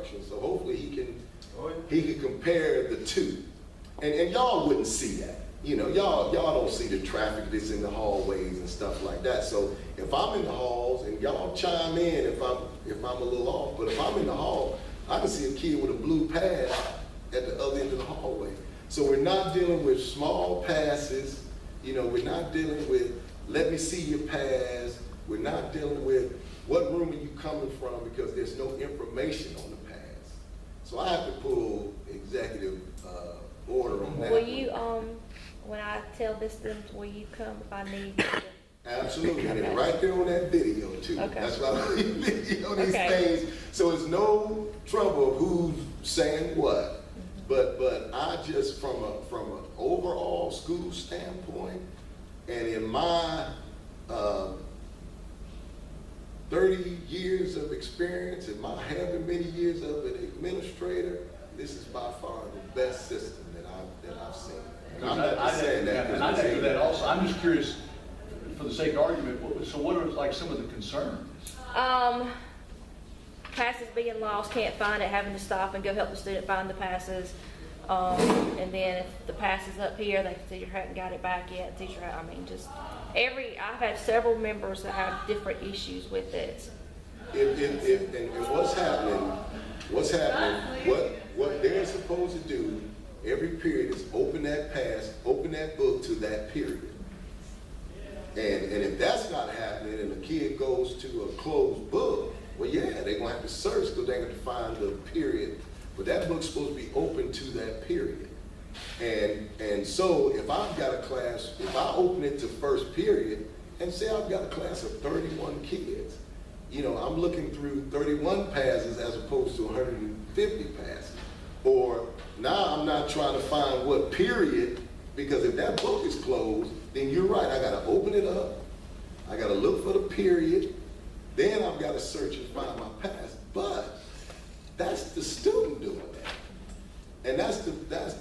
instruction, so hopefully he can compare the two. And y'all wouldn't see that. You know, y'all don't see the traffic that's in the hallways and stuff like that. So if I'm in the halls, and y'all chime in if I'm a little off, but if I'm in the hall, I can see a kid with a blue pass at the other end of the hallway. So we're not dealing with small passes. You know, we're not dealing with, let me see your pass. We're not dealing with, what room are you coming from, because there's no information on the pass. So I have to pull executive order on that. Will you, when I tell this to them, will you come if I need to? Absolutely, and Okay. it's right there on that video too. Okay. That's why I video these Okay. things, so it's no trouble of who's saying what. But I just, from an overall school standpoint, and in my 30 years of experience and my however many years of an administrator, this is by far the best system that I've seen. And I'm not just saying that. And I echo that also. I'm just curious, for the sake of argument, so what are like some of the concerns? Passes being lost, can't find it, having to stop and go help the student find the passes. And then if the pass is up here, the teacher hadn't got it back yet. Teacher, I mean, just I've had several members that have different issues with it. And what's happening, what they're supposed to do every period is open that pass, open that book to that period. And if that's not happening and the kid goes to a closed book, well, yeah, they're gonna have to search because they're gonna find the period. But that book's supposed to be open to that period. And so if I've got a class, if I open it to first period, and say I've got a class of 31 kids, you know, I'm looking through 31 passes as opposed to 150 passes. Or now I'm not trying to find what period, because if that book is closed, then you're right, I gotta open it up, I gotta look for the period, then I've gotta search and find my pass. But that's the student doing that. And that's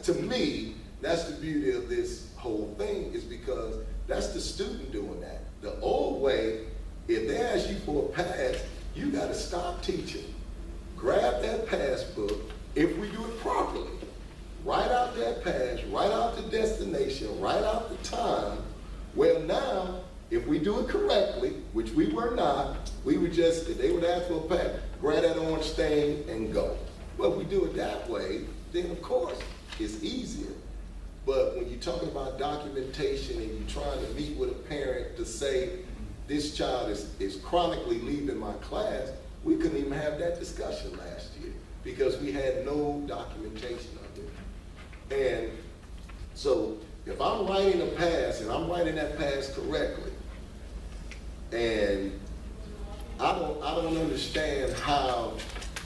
to me, that's the beauty of this whole thing, is because that's the student doing that. The old way, if they ask you for a pass, you gotta stop teaching, grab that pass book, if we do it properly, write out that pass, write out the destination, write out the time. Well now, if we do it correctly, which we were not, we would just, if they would ask for a pass, grab that orange thing and go. Well, if we do it that way, then of course, it's easier. But when you're talking about documentation and you're trying to meet with a parent to say, this child is chronically leaving my class, we couldn't even have that discussion last year because we had no documentation of it. And so if I'm writing a pass and I'm writing that pass correctly, and I don't understand how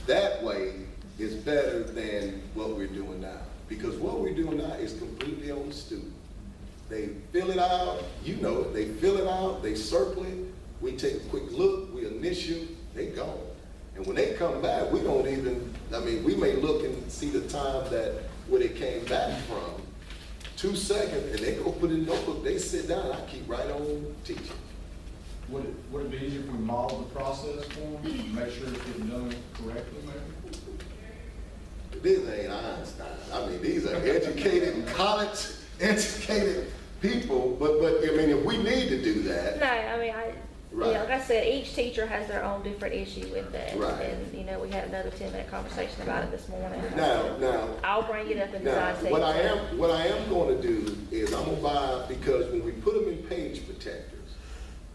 that way is better than what we're doing now. Because what we're doing now is completely on the student. They fill it out, you know, they fill it out, they circle it, we take a quick look, we initial, they go. And when they come back, we don't even, I mean, we may look and see the time that where they came back from, 2 seconds, and they go put it in the notebook, they sit down, I keep right on teaching. Would it be easier if we model the process for them, make sure it's getting done correctly, maybe? This ain't Einstein. I mean, these are educated, college-educated people, but I mean, if we need to do that. No, I mean, Right. you know, like I said, each teacher has their own different issue with that. Right. And, you know, we had another 10-minute conversation about it this morning. Now, I'll bring it up in now, design session. what I am going to do is I'm going to buy, because when we put them in page protectors,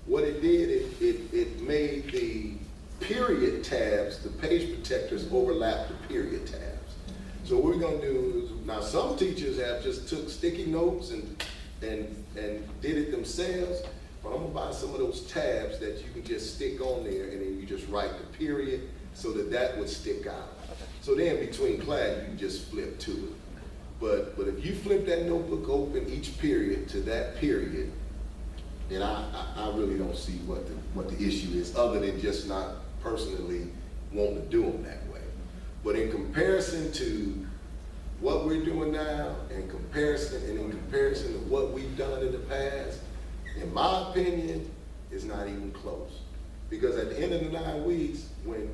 what it did, it made the period tabs, the page protectors overlap the period tabs. So what we're going to do is, now some teachers have just took sticky notes and did it themselves, but I'm going to buy some of those tabs that you can just stick on there, and then you just write the period so that would stick out. So then between class, you can just flip to it. But if you flip that notebook open each period to that period, then I really don't see what the issue is, other than just not personally wanting to do them that way. But in comparison to what we're doing now, in comparison to what we've done in the past, in my opinion, it's not even close. Because at the end of the 9 weeks, when